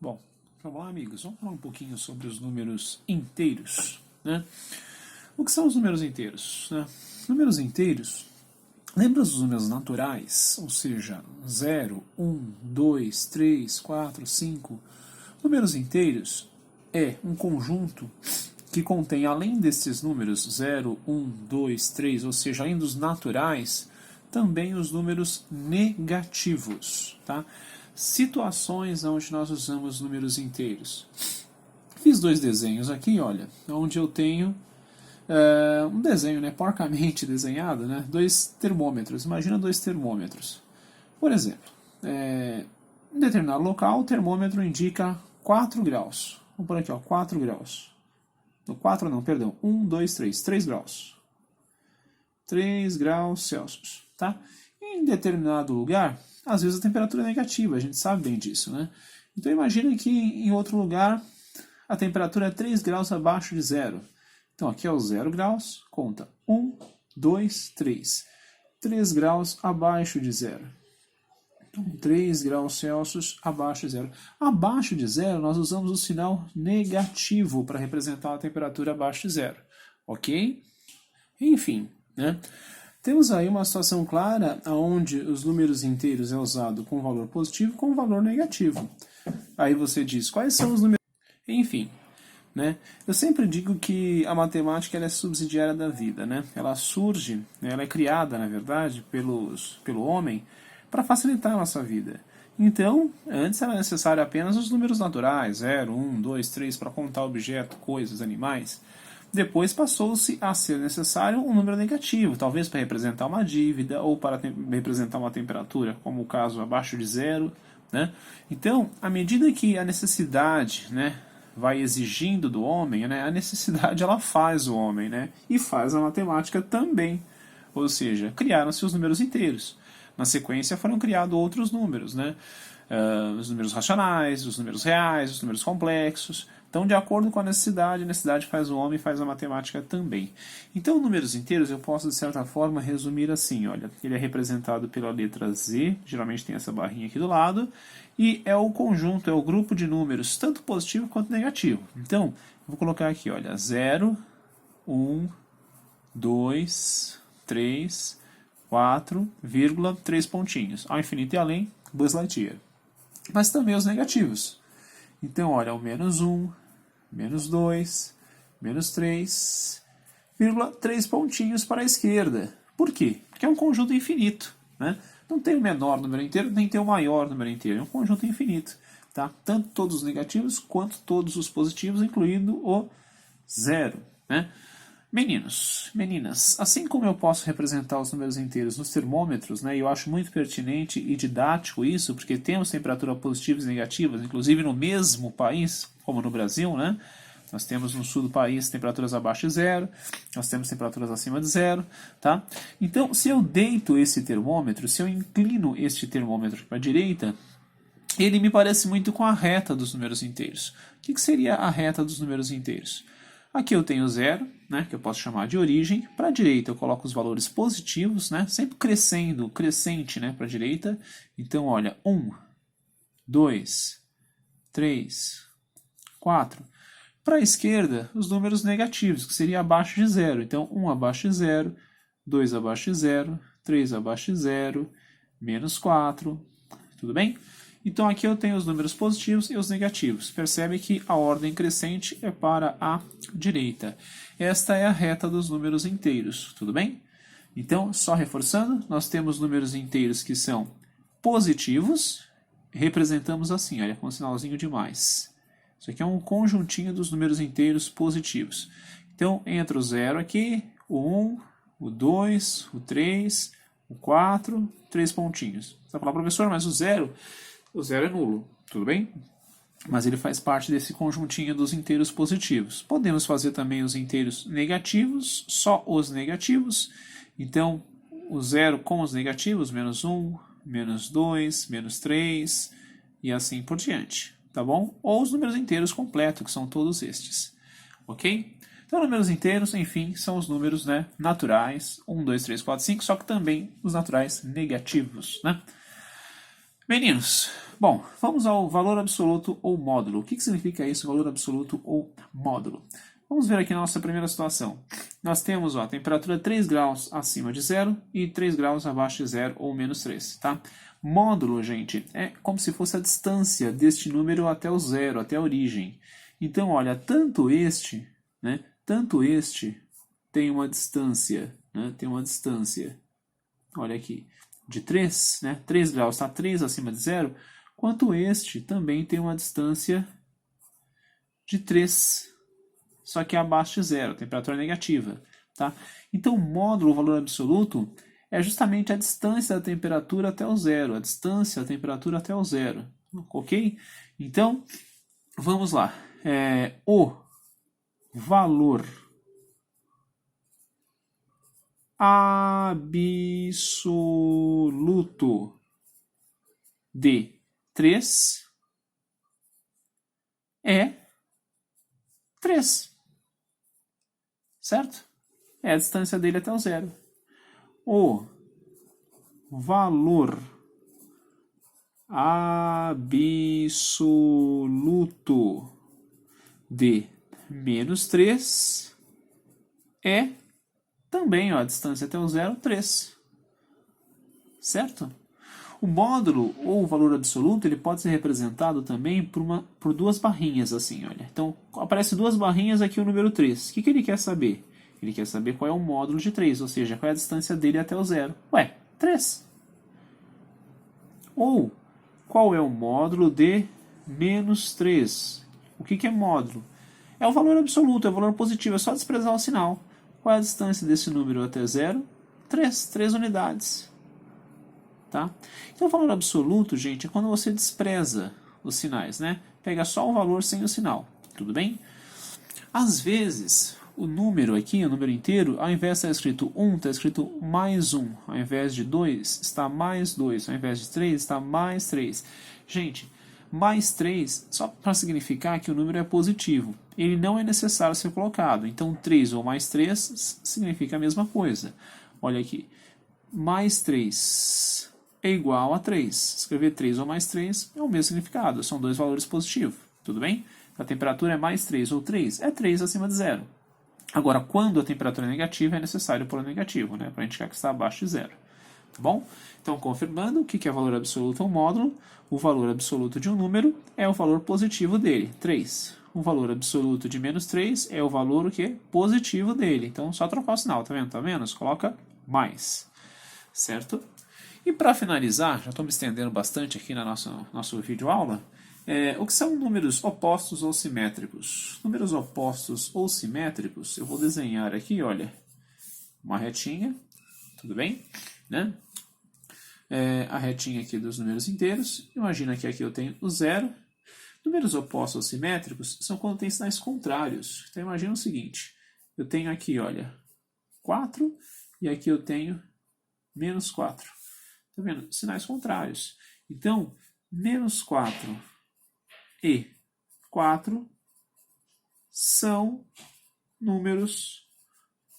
Bom, vamos lá, amigos. Vamos falar um pouquinho sobre os números inteiros, né? O que são os números inteiros, né? Números inteiros, lembra dos números naturais, ou seja, 0, 1, 2, 3, 4, 5. Números inteiros é um conjunto que contém, além desses números 0, 1, 2, 3, ou seja, além dos naturais, também os números negativos, tá? Situações onde nós usamos números inteiros. Fiz dois desenhos aqui, olha, onde eu tenho um desenho, né, porcamente desenhado, né, dois termômetros. Imagina dois termômetros. Por exemplo, em determinado local, o termômetro indica 4 graus. Vamos por aqui, ó, 4 graus. 4 não, perdão, 1, 2, 3, 3 graus. 3 graus Celsius, tá? Em determinado lugar, às vezes a temperatura é negativa, a gente sabe bem disso, né? Então imagine que em outro lugar a temperatura é 3 graus abaixo de zero. Então aqui é o 0 graus, conta 1, 2, 3. 3 graus abaixo de zero. Então 3 graus Celsius abaixo de zero. Abaixo de zero nós usamos o sinal negativo para representar a temperatura abaixo de zero. Ok? Enfim, né? Temos aí uma situação clara onde os números inteiros é usado com valor positivo e com valor negativo. Aí você diz, quais são os números... Enfim, né? Eu sempre digo que a matemática ela é subsidiária da vida, né? Ela surge, ela é criada, na verdade, pelo homem para facilitar a nossa vida. Então, antes era necessário apenas os números naturais, 0, 1, 2, 3, para contar objeto, coisas, animais. Depois passou-se a ser necessário um número negativo, talvez para representar uma dívida ou para representar uma temperatura, como o caso abaixo de zero, né? Então, à medida que a necessidade, né, vai exigindo do homem, né, a necessidade ela faz o homem, né, e faz a matemática também. Ou seja, criaram-se os números inteiros. Na sequência foram criados outros números, né? Os números racionais, os números reais, os números complexos. Então, de acordo com a necessidade faz o homem e faz a matemática também. Então, números inteiros eu posso, de certa forma, resumir assim, olha, ele é representado pela letra Z, geralmente tem essa barrinha aqui do lado, e é o conjunto, é o grupo de números, tanto positivo quanto negativo. Então, eu vou colocar aqui, olha, 0, 1, 2, 3, 4, 3 pontinhos. Ao infinito e além, Buzz Lightyear. Mas também os negativos. Então, olha, o menos 1, menos 2, menos 3, 3 pontinhos para a esquerda. Por quê? Porque é um conjunto infinito, né? Não tem o menor número inteiro, nem tem o maior número inteiro. É um conjunto infinito, tá? Tanto todos os negativos quanto todos os positivos, incluindo o zero, né? Meninos, meninas, assim como eu posso representar os números inteiros nos termômetros, né, e eu acho muito pertinente e didático isso, porque temos temperaturas positivas e negativas, inclusive no mesmo país, como no Brasil, né? Nós temos no sul do país temperaturas abaixo de zero, nós temos temperaturas acima de zero, tá? Então, se eu deito esse termômetro, se eu inclino este termômetro para a direita, ele me parece muito com a reta dos números inteiros. O que seria a reta dos números inteiros? Aqui eu tenho zero, né, que eu posso chamar de origem. Para a direita eu coloco os valores positivos, né, sempre crescendo, crescente, né, para a direita. Então, olha, 1, 2, 3, 4. Para a esquerda, os números negativos, que seria abaixo de zero. Então, 1 abaixo de zero, 2 abaixo de zero, 3 abaixo de zero, menos 4. Tudo bem? Então aqui eu tenho os números positivos e os negativos. Percebe que a ordem crescente é para a direita. Esta é a reta dos números inteiros, tudo bem? Então, só reforçando, nós temos números inteiros que são positivos, representamos assim, olha, com um sinalzinho de mais. Isso aqui é um conjuntinho dos números inteiros positivos. Então, entra o 0 aqui, o 1, o 2, o 3, o 4, 3 pontinhos. Você vai falar, professor, mas o zero é nulo, tudo bem? Mas ele faz parte desse conjuntinho dos inteiros positivos. Podemos fazer também os inteiros negativos, só os negativos. Então, o 0 com os negativos, menos 1, menos 2, menos 3, e assim por diante, tá bom? Ou os números inteiros completos, que são todos estes, ok? Então, números inteiros, enfim, são os números, né, naturais, 1, 2, 3, 4, 5, só que também os naturais negativos, né? Meninos, bom, vamos ao valor absoluto ou módulo. O que significa isso, valor absoluto ou módulo? Vamos ver aqui na nossa primeira situação. Nós temos a temperatura 3 graus acima de zero e 3 graus abaixo de zero ou menos 3, tá? Módulo, gente, é como se fosse a distância deste número até o zero, até a origem. Então, olha, tanto este tem uma distância, olha aqui, de 3, né? 3 graus está 3 acima de zero, quanto este também tem uma distância de 3, só que abaixo de zero, temperatura negativa, tá? Então, o módulo, o valor absoluto, é justamente a distância da temperatura até o zero, ok? Então, vamos lá. O valor absoluto de 3 é 3. Certo? É a distância dele até o zero. O valor absoluto de menos 3 é também, ó, a distância até o zero, 3. Certo? O módulo ou o valor absoluto ele pode ser representado também por duas barrinhas assim, olha. Então, aparece duas barrinhas aqui o número 3. O que ele quer saber? Ele quer saber qual é o módulo de 3, ou seja, qual é a distância dele até o zero. Ué, 3. Ou, qual é o módulo de menos 3? O que é módulo? É o valor absoluto, é o valor positivo, é só desprezar o sinal. Qual é a distância desse número até zero? 3 unidades. Tá? Então, o valor absoluto, gente, é quando você despreza os sinais, né? Pega só o valor sem o sinal, tudo bem? Às vezes, o número aqui, o número inteiro, ao invés de estar escrito 1, está escrito mais 1. Ao invés de 2, está mais 2. Ao invés de 3, está mais 3. Gente, mais 3, só para significar que o número é positivo. Ele não é necessário ser colocado. Então, 3 ou mais 3 significa a mesma coisa. Olha aqui. Mais 3 é igual a 3. Escrever 3 ou mais 3 é o mesmo significado. São dois valores positivos. Tudo bem? A temperatura é mais 3 ou 3. É 3 acima de zero. Agora, quando a temperatura é negativa, é necessário pôr o negativo, né? Para indicar que está abaixo de zero. Tá bom? Então, confirmando, o que é valor absoluto ou módulo? O valor absoluto de um número é o valor positivo dele, 3. O valor absoluto de menos 3 é o valor o quê? Positivo dele. Então, só trocar o sinal, tá vendo? Tá menos? Coloca mais. Certo? E para finalizar, já estou me estendendo bastante aqui na nosso vídeo aula, o que são números opostos ou simétricos? Números opostos ou simétricos, eu vou desenhar aqui, olha, uma retinha, tudo bem? Né? A retinha aqui dos números inteiros, imagina que aqui eu tenho o zero. Números opostos ou simétricos são quando tem sinais contrários. Então imagina o seguinte, eu tenho aqui, olha, 4 e aqui eu tenho menos 4. Tá vendo? Sinais contrários. Então, menos 4 e 4 são números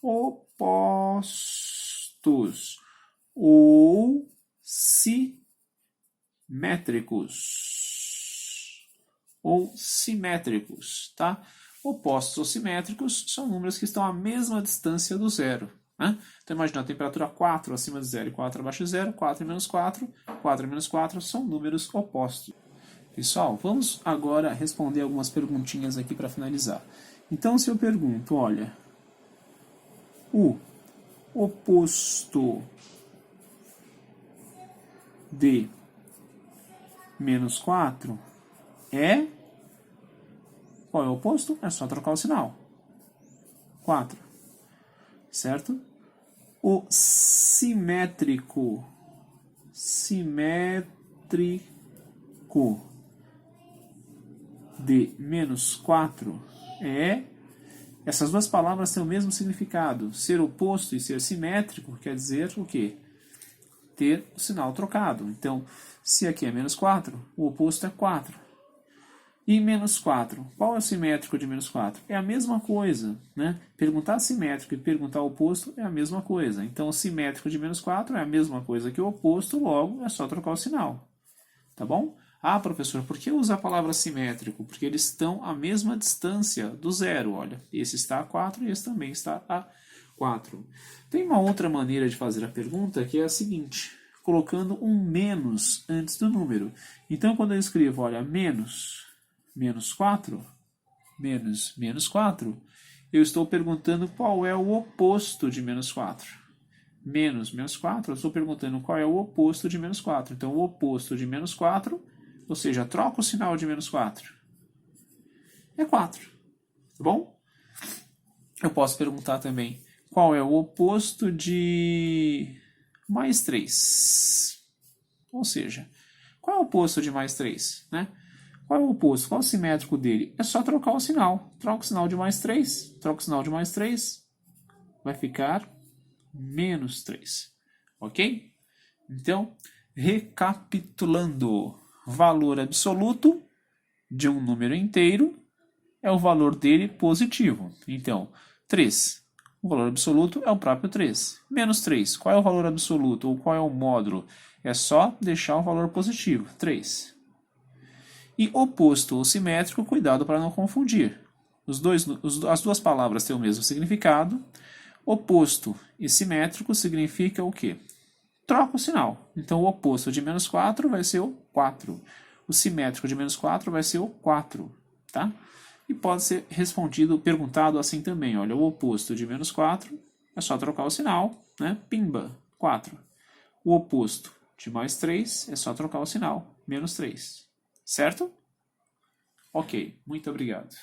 opostos ou simétricos. Tá? Opostos ou simétricos são números que estão à mesma distância do zero. Né? Então, imagina a temperatura 4 acima de zero e 4 abaixo de zero, 4 e menos 4, 4 e menos 4 são números opostos. Pessoal, vamos agora responder algumas perguntinhas aqui para finalizar. Então, se eu pergunto, olha, o oposto de menos 4 é... Qual é o oposto? É só trocar o sinal. 4. Certo? O simétrico de menos 4 é... Essas duas palavras têm o mesmo significado. Ser oposto e ser simétrico quer dizer o quê? Ter o sinal trocado. Então, se aqui é menos 4, o oposto é 4. E menos 4, qual é o simétrico de menos 4? É a mesma coisa, né? Perguntar simétrico e perguntar oposto é a mesma coisa. Então, o simétrico de menos 4 é a mesma coisa que o oposto, logo é só trocar o sinal. tá bom? Ah, professor, por que usa a palavra simétrico? Porque eles estão à mesma distância do zero, olha. Esse está a 4 e esse também está a 4. Tem uma outra maneira de fazer a pergunta que é a seguinte, colocando um menos antes do número. Então, quando eu escrevo, olha, menos 4, menos 4, eu estou perguntando qual é o oposto de menos 4. Menos 4, eu estou perguntando qual é o oposto de menos 4. Então, o oposto de menos 4, ou seja, troca o sinal de menos 4, é 4. Tá bom? Eu posso perguntar também qual é o oposto de mais 3. Ou seja, qual é o oposto de mais 3? Né? Qual é o oposto? Qual é o simétrico dele? É só trocar o sinal. Troca o sinal de mais 3. Troca o sinal de mais 3. Vai ficar menos 3. Ok? Então, recapitulando. Valor absoluto de um número inteiro é o valor dele positivo. Então, 3. O valor absoluto é o próprio 3. Menos 3. Qual é o valor absoluto ou qual é o módulo? É só deixar o valor positivo. 3. E oposto ou simétrico, cuidado para não confundir. As duas palavras têm o mesmo significado. Oposto e simétrico significa o quê? Troca o sinal. Então, o oposto de menos 4 vai ser o 4. O simétrico de menos 4 vai ser o 4. Tá? E pode ser perguntado assim também. Olha, o oposto de menos 4 é só trocar o sinal. Né? Pimba, 4. O oposto de mais 3 é só trocar o sinal. Menos 3. Certo? Ok, muito obrigado.